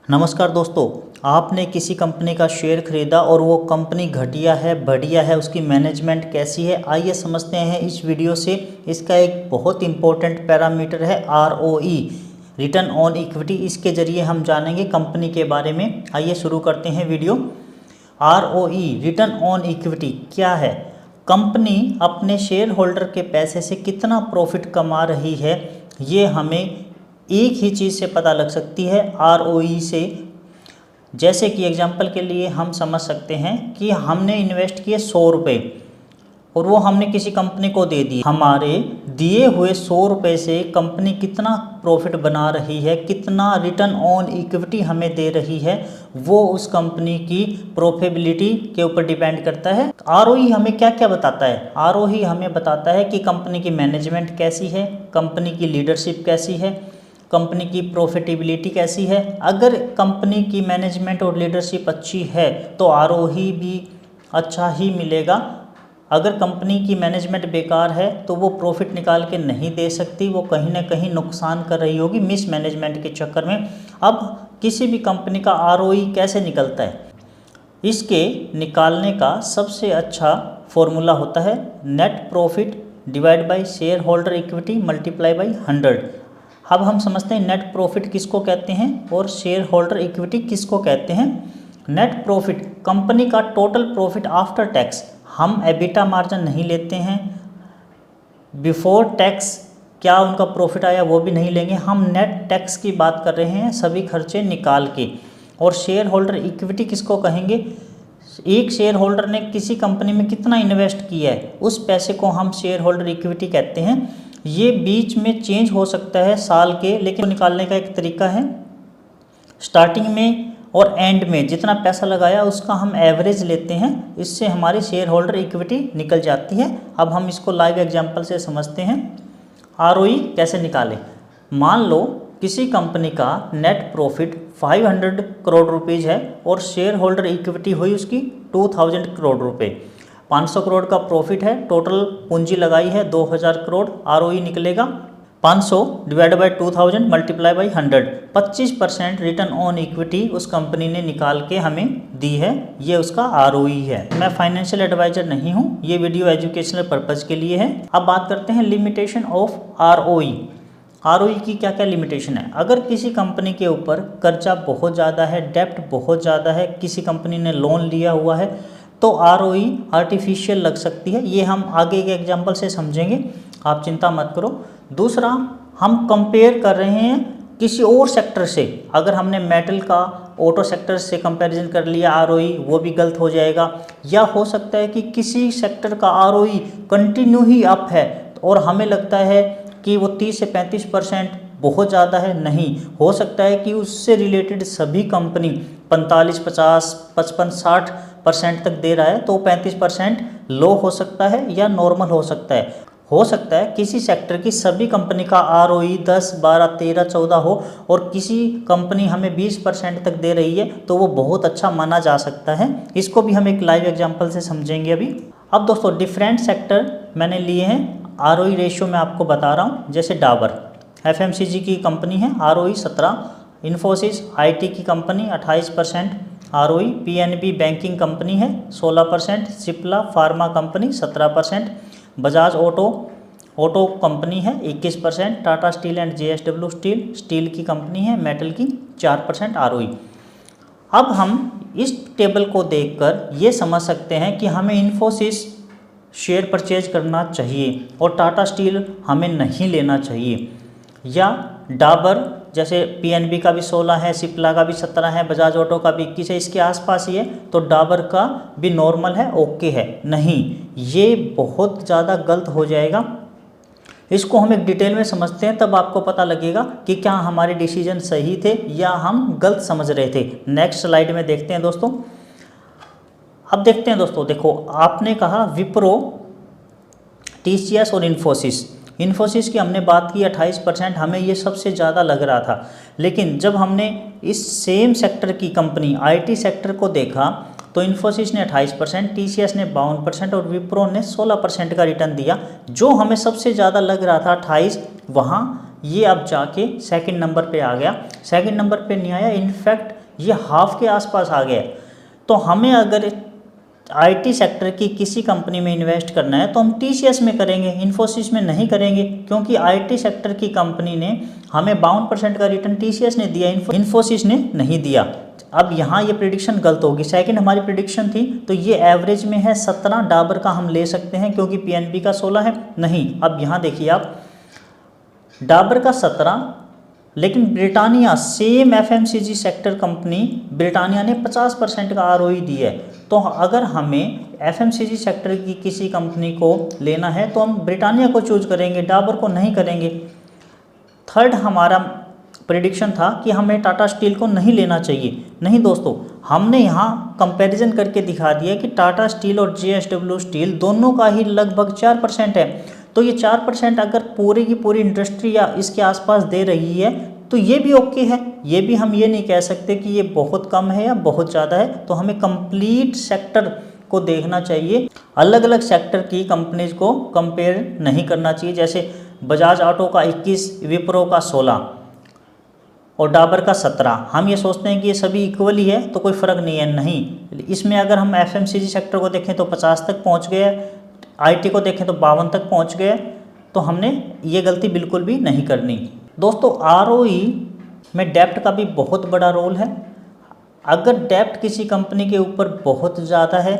नमस्कार दोस्तों, आपने किसी कंपनी का शेयर खरीदा और वो कंपनी घटिया है बढ़िया है, उसकी मैनेजमेंट कैसी है, आइए समझते हैं इस वीडियो से। इसका एक बहुत इंपॉर्टेंट पैरामीटर है ROE, रिटर्न ऑन इक्विटी। इसके ज़रिए हम जानेंगे कंपनी के बारे में। आइए शुरू करते हैं video. ROE, return on equity क्या है? कंपनी अपने शेयर होल्डर के पैसे से कितना प्रॉफिट कमा रही है, ये हमें एक ही चीज़ से पता लग सकती है, ROE से। जैसे कि एग्जांपल के लिए हम समझ सकते हैं कि हमने इन्वेस्ट किए 100 रुपये और वो हमने किसी कंपनी को दे दिए। हमारे दिए हुए 100 रुपये से कंपनी कितना प्रॉफिट बना रही है, कितना रिटर्न ऑन इक्विटी हमें दे रही है, वो उस कंपनी की प्रॉफिटेबिलिटी के ऊपर डिपेंड करता है। ROE हमें क्या क्या बताता है? ROE हमें बताता है कि कंपनी की मैनेजमेंट कैसी है, कंपनी की लीडरशिप कैसी है, कंपनी की प्रॉफिटेबिलिटी कैसी है। अगर कंपनी की मैनेजमेंट और लीडरशिप अच्छी है तो ROE भी अच्छा ही मिलेगा। अगर कंपनी की मैनेजमेंट बेकार है तो वो प्रॉफिट निकाल के नहीं दे सकती, वो कहीं ना कहीं नुकसान कर रही होगी मिस मैनेजमेंट के चक्कर में। अब किसी भी कंपनी का ROE कैसे निकलता है? इसके निकालने का सबसे अच्छा फॉर्मूला होता है net profit divide by share holder equity multiply by 100। अब हम समझते हैं नेट प्रॉफिट किसको कहते हैं और शेयर होल्डर इक्विटी किसको कहते हैं। नेट प्रॉफिट कंपनी का टोटल प्रॉफिट आफ्टर टैक्स। हम एबिटा मार्जिन नहीं लेते हैं, बिफोर टैक्स क्या उनका प्रॉफिट आया वो भी नहीं लेंगे, हम नेट टैक्स की बात कर रहे हैं सभी खर्चे निकाल के। और शेयर होल्डर इक्विटी किसको कहेंगे? एक शेयर होल्डर ने किसी कंपनी में कितना इन्वेस्ट किया है, उस पैसे को हम शेयर होल्डर इक्विटी कहते हैं। ये बीच में चेंज हो सकता है साल के, लेकिन निकालने का एक तरीका है। स्टार्टिंग में और एंड में जितना पैसा लगाया उसका हम एवरेज लेते हैं, इससे हमारी शेयर होल्डर इक्विटी निकल जाती है। अब हम इसको लाइव एग्जांपल से समझते हैं। ROE कैसे निकालें? मान लो किसी कंपनी का नेट प्रॉफिट 500 करोड़ रुपीज़ है और शेयर होल्डर इक्विटी हुई उसकी 2000 करोड़ रुपये। 500 करोड़ का प्रॉफिट है, टोटल पूंजी लगाई है 2000 करोड़। ROE निकलेगा 500 divide by 2000 multiply by 100। 25% return on equity उस कंपनी ने निकाल के हमें दी है, ये उसका ROE है। मैं फाइनेंशियल एडवाइजर नहीं हूँ, ये वीडियो एजुकेशनल पर्पज़ के लिए है। अब बात करते हैं लिमिटेशन ऑफ ROE। ROE की क्या क्या लिमिटेशन है? अगर किसी कंपनी के ऊपर कर्जा बहुत ज़्यादा है, डेप्ट बहुत ज़्यादा है, किसी कंपनी ने लोन लिया हुआ है, तो ROE आर्टिफिशियल लग सकती है। ये हम आगे के एग्जांपल से समझेंगे, आप चिंता मत करो। दूसरा, हम कंपेयर कर रहे हैं किसी और सेक्टर से। अगर हमने मेटल का ऑटो सेक्टर से कंपैरिजन कर लिया ROE, वो भी गलत हो जाएगा। या हो सकता है कि किसी सेक्टर का ROE कंटिन्यू ही अप है और हमें लगता है कि वो 30 से 35% बहुत ज़्यादा है। नहीं, हो सकता है कि उससे रिलेटेड सभी कंपनी 45, 50, 55, 60% तक दे रहा है, तो 35% लो हो सकता है या नॉर्मल हो सकता है। हो सकता है किसी सेक्टर की सभी कंपनी का ROE 10, 12, 13, 14 हो और किसी कंपनी हमें 20% तक दे रही है, तो वो बहुत अच्छा माना जा सकता है। इसको भी हम एक लाइव एग्जांपल से समझेंगे अभी। अब दोस्तों, डिफरेंट सेक्टर मैंने लिए हैं, ROE रेशियो मैं आपको बता रहा हूँ। जैसे डाबर FMCG की कंपनी है, ROE 17। इन्फोसिस IT की company 28% ROE। PNB banking company है 16%। Cipla pharma company 17%। Bajaj auto company है 21%। Tata steel and JSW steel की कंपनी है, मेटल की 4% ROE। अब हम इस टेबल को देखकर ये समझ सकते हैं कि हमें इन्फोसिस शेयर परचेज करना चाहिए और टाटा स्टील हमें नहीं लेना चाहिए। या डाबर, जैसे PNB का भी 16 है, सिप्ला का भी 17 है, बजाज ऑटो का भी 21 है, इसके आसपास ही है, तो डाबर का भी नॉर्मल है, ओके है। नहीं, ये बहुत ज़्यादा गलत हो जाएगा। इसको हम एक डिटेल में समझते हैं, तब आपको पता लगेगा कि क्या हमारे डिसीजन सही थे या हम गलत समझ रहे थे। नेक्स्ट स्लाइड में देखते हैं दोस्तों। अब देखते हैं दोस्तों, देखो आपने कहा विप्रो, TCS और इन्फोसिस की हमने बात की 28%, हमें ये सबसे ज़्यादा लग रहा था। लेकिन जब हमने इस सेम सेक्टर की कंपनी IT सेक्टर को देखा तो इन्फोसिस ने 28%, TCS ने 52% और विप्रो ने 16% का रिटर्न दिया। जो हमें सबसे ज़्यादा लग रहा था 28, वहाँ ये अब जाके सेकंड नंबर पे आ गया। सेकंड नंबर पे नहीं आया, इनफैक्ट ये हाफ के आसपास आ गया। तो हमें अगर आईटी सेक्टर की किसी कंपनी में इन्वेस्ट करना है तो हम टीसीएस में करेंगे, इन्फोसिस में नहीं करेंगे, क्योंकि आईटी सेक्टर की कंपनी ने हमें 52% का रिटर्न टीसीएस ने दिया, इन्फोसिस ने नहीं दिया। अब यहाँ ये प्रिडिक्शन गलत होगी। सेकंड हमारी प्रिडिक्शन थी तो ये एवरेज में है 17, डाबर का हम ले सकते हैं क्योंकि पीएनबी का 16 है, नहीं। अब यहाँ देखिए आप, डाबर का 17, लेकिन Britannia same FMCG sector company, Britannia ने 50% का आरओई दी है। तो अगर हमें एफएमसीजी सेक्टर की किसी कंपनी को लेना है तो हम ब्रिटानिया को चूज करेंगे, डाबर को नहीं करेंगे। थर्ड हमारा प्रेडिक्शन था कि हमें टाटा स्टील को नहीं लेना चाहिए। नहीं दोस्तों, हमने यहाँ कंपैरिजन करके दिखा दिया कि टाटा स्टील और जेएसडब्ल्यू स्टील दोनों का ही लगभग 4% है। तो ये 4% अगर पूरी की पूरी इंडस्ट्री या इसके आसपास दे रही है तो ये भी ओके है। ये भी हम ये नहीं कह सकते कि ये बहुत कम है या बहुत ज़्यादा है। तो हमें कंप्लीट सेक्टर को देखना चाहिए, अलग अलग सेक्टर की कंपनीज को कंपेयर नहीं करना चाहिए। जैसे बजाज ऑटो का 21, विप्रो का 16 और डाबर का 17, हम ये सोचते हैं कि ये सभी इक्वल ही है तो कोई फ़र्क नहीं है। नहीं, इसमें अगर हम एफएमसीजी सेक्टर को देखें तो 50 तक पहुंच गया, आईटी को देखें तो 52 तक पहुंच गया। तो हमने ये गलती बिल्कुल भी नहीं करनी। दोस्तों, आरओई में डेप्ट का भी बहुत बड़ा रोल है। अगर डेप्ट किसी कंपनी के ऊपर बहुत ज़्यादा है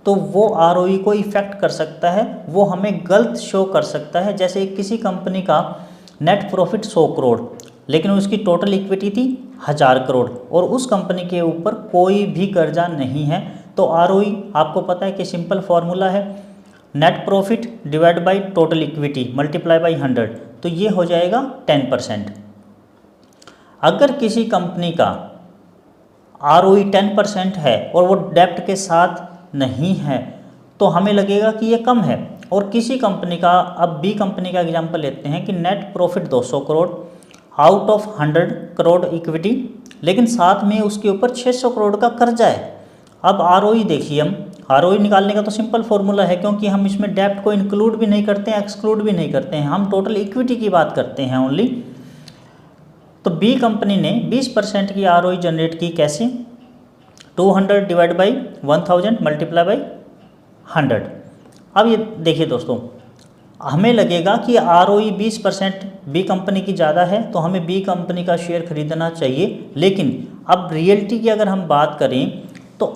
तो वो आरओई को इफ़ेक्ट कर सकता है, वो हमें गलत शो कर सकता है। जैसे किसी कंपनी का नेट प्रॉफिट 100 करोड़, लेकिन उसकी टोटल इक्विटी थी 1000 करोड़ और उस कंपनी के ऊपर कोई भी कर्जा नहीं है, तो आरओई आपको पता है कि सिंपल फार्मूला है, net profit divide by total equity multiply by 100, तो ये हो जाएगा 10%। अगर किसी कंपनी का आरओई 10% है और वो डेप्ट के साथ नहीं है तो हमें लगेगा कि ये कम है। और किसी कंपनी का, अब बी कंपनी का एग्जांपल लेते हैं कि net profit 200 crore out of 100 crore equity, लेकिन साथ में उसके ऊपर 600 करोड़ का कर्जा है। अब आरओई देखिए, हम आरओई निकालने का तो सिंपल फार्मूला है, क्योंकि हम इसमें डेप्ट को इंक्लूड भी नहीं करते हैं, एक्सक्लूड भी नहीं करते हैं, हम टोटल इक्विटी की बात करते हैं ओनली। तो बी कंपनी ने 20% की आरओई जनरेट की, कैसे? 200 डिवाइड बाई 1000 मल्टीप्लाई बाई 100। अब ये देखिए दोस्तों, हमें लगेगा कि आरओई 20% बी कंपनी की ज़्यादा है तो हमें बी कंपनी का शेयर खरीदना चाहिए। लेकिन अब रियलिटी की अगर हम बात करें तो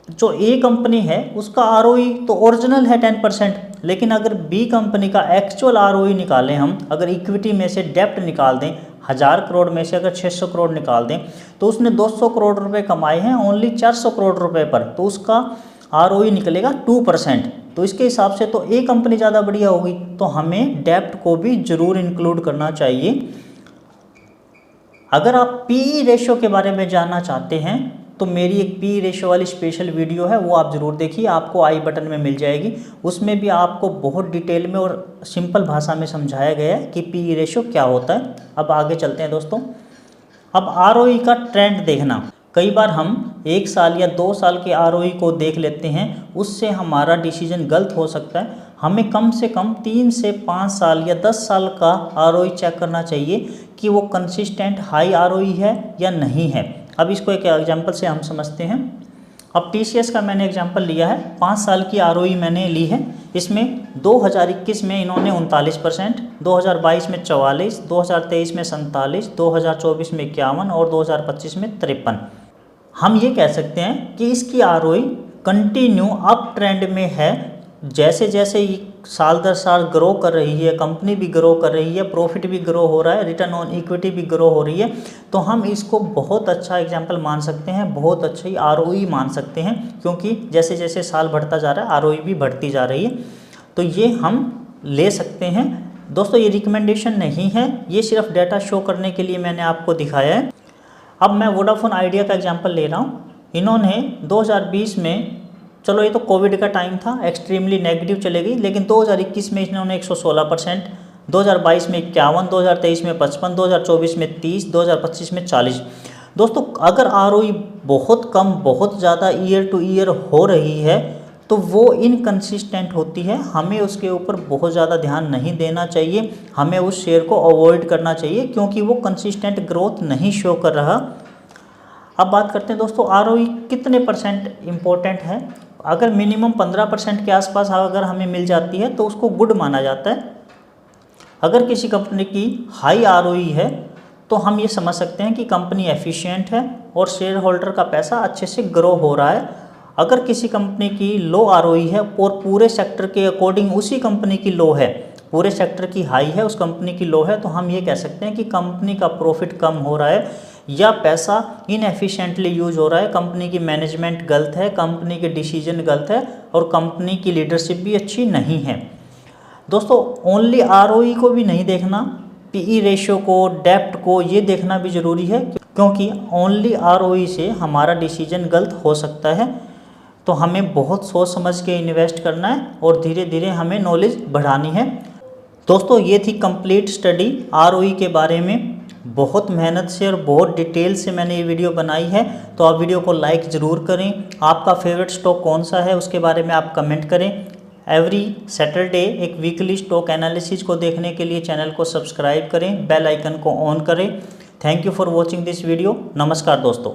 जो ए कंपनी है उसका आरओई तो ओरिजिनल है 10%, लेकिन अगर बी कंपनी का एक्चुअल आरओई निकालें हम, अगर इक्विटी में से डेप्ट निकाल दें, 1000 करोड़ में से अगर 600 करोड़ निकाल दें तो उसने 200 करोड़ रुपए कमाए हैं ओनली 400 करोड़ रुपए पर, तो उसका आरओई निकलेगा 2%। तो इसके हिसाब से तो ए कंपनी ज़्यादा बढ़िया होगी। तो हमें डेप्ट को भी जरूर इंक्लूड करना चाहिए। अगर आप पीई रेशियो के बारे में जानना चाहते हैं तो मेरी एक पीई रेशियो वाली स्पेशल वीडियो है, वो आप ज़रूर देखिए, आपको आई बटन में मिल जाएगी। उसमें भी आपको बहुत डिटेल में और सिंपल भाषा में समझाया गया है कि पीई रेशियो क्या होता है। अब आगे चलते हैं दोस्तों। अब आरओई का ट्रेंड देखना, कई बार हम 1 साल या 2 साल के आरओई को देख लेते हैं, उससे हमारा डिसीजन गलत हो सकता है। हमें कम से कम 3 से 5 साल या 10 साल का आरओई चेक करना चाहिए कि वो कंसिस्टेंट हाई आरओई है या नहीं है। अब इसको एक एग्जांपल से हम समझते हैं। अब टीसीएस का मैंने एग्जांपल लिया है, 5 साल की आरओई मैंने ली है। इसमें 2021 में इन्होंने 39%, 2022 में 44%, 2023 में 47%, 2024 में 51% और 2025 में 53%। हम ये कह सकते हैं कि इसकी आरओई कंटिन्यू अप ट्रेंड में है। जैसे जैसे ये साल दर साल ग्रो कर रही है, कंपनी भी ग्रो कर रही है, प्रॉफिट भी ग्रो हो रहा है, रिटर्न ऑन इक्विटी भी ग्रो हो रही है, तो हम इसको बहुत अच्छा एग्जांपल मान सकते हैं, बहुत अच्छी आरओई मान सकते हैं, क्योंकि जैसे जैसे साल बढ़ता जा रहा है आरओई भी बढ़ती जा रही है। तो ये हम ले सकते हैं दोस्तों। ये रिकमेंडेशन नहीं है, ये सिर्फ डेटा शो करने के लिए मैंने आपको दिखाया है। अब मैं वोडाफोन आइडिया का एग्जांपल ले रहा हूँ। इन्होंने 2020 में, चलो ये तो कोविड का टाइम था, एक्सट्रीमली नेगेटिव चले गई, लेकिन 2021 में इन्होंने 116%, 2022 में 51%, 2023 में 55%, 2024 में 30%, 2025 में 40%। दोस्तों, अगर आरओई बहुत कम, बहुत ज़्यादा ईयर टू ईयर हो रही है तो वो इनकंसिस्टेंट होती है, हमें उसके ऊपर बहुत ज़्यादा ध्यान नहीं देना चाहिए, हमें उस शेयर को अवॉइड करना चाहिए, क्योंकि वो कंसिस्टेंट ग्रोथ नहीं शो कर रहा। अब बात करते हैं दोस्तों ROE कितने परसेंट इम्पोर्टेंट है। अगर मिनिमम 15% के आसपास अगर हमें मिल जाती है तो उसको गुड माना जाता है। अगर किसी कंपनी की हाई ROE है तो हम ये समझ सकते हैं कि कंपनी एफिशिएंट है और शेयर होल्डर का पैसा अच्छे से ग्रो हो रहा है। अगर किसी कंपनी की लो ROE है और पूरे सेक्टर के अकॉर्डिंग उसी कंपनी की लो है, पूरे सेक्टर की हाई है उस कंपनी की लो है, तो हम ये कह सकते हैं कि कंपनी का प्रॉफिट कम हो रहा है या पैसा इनएफिशिएंटली यूज हो रहा है, कंपनी की मैनेजमेंट गलत है, कंपनी के डिसीजन गलत है और कंपनी की लीडरशिप भी अच्छी नहीं है। दोस्तों ओनली ROE को भी नहीं देखना, PE रेशियो को, डेप्ट को, ये देखना भी ज़रूरी है, क्योंकि ओनली ROE से हमारा डिसीजन गलत हो सकता है। तो हमें बहुत सोच समझ के इन्वेस्ट करना है और धीरे धीरे हमें नॉलेज बढ़ानी है। दोस्तों ये थी कंप्लीट स्टडी ROE के बारे में। बहुत मेहनत से और बहुत डिटेल से मैंने ये वीडियो बनाई है, तो आप वीडियो को लाइक ज़रूर करें। आपका फेवरेट स्टॉक कौन सा है उसके बारे में आप कमेंट करें। एवरी सैटरडे एक वीकली स्टॉक एनालिसिस को देखने के लिए चैनल को सब्सक्राइब करें, बेल आइकन को ऑन करें। Thank you for watching this video. नमस्कार दोस्तों।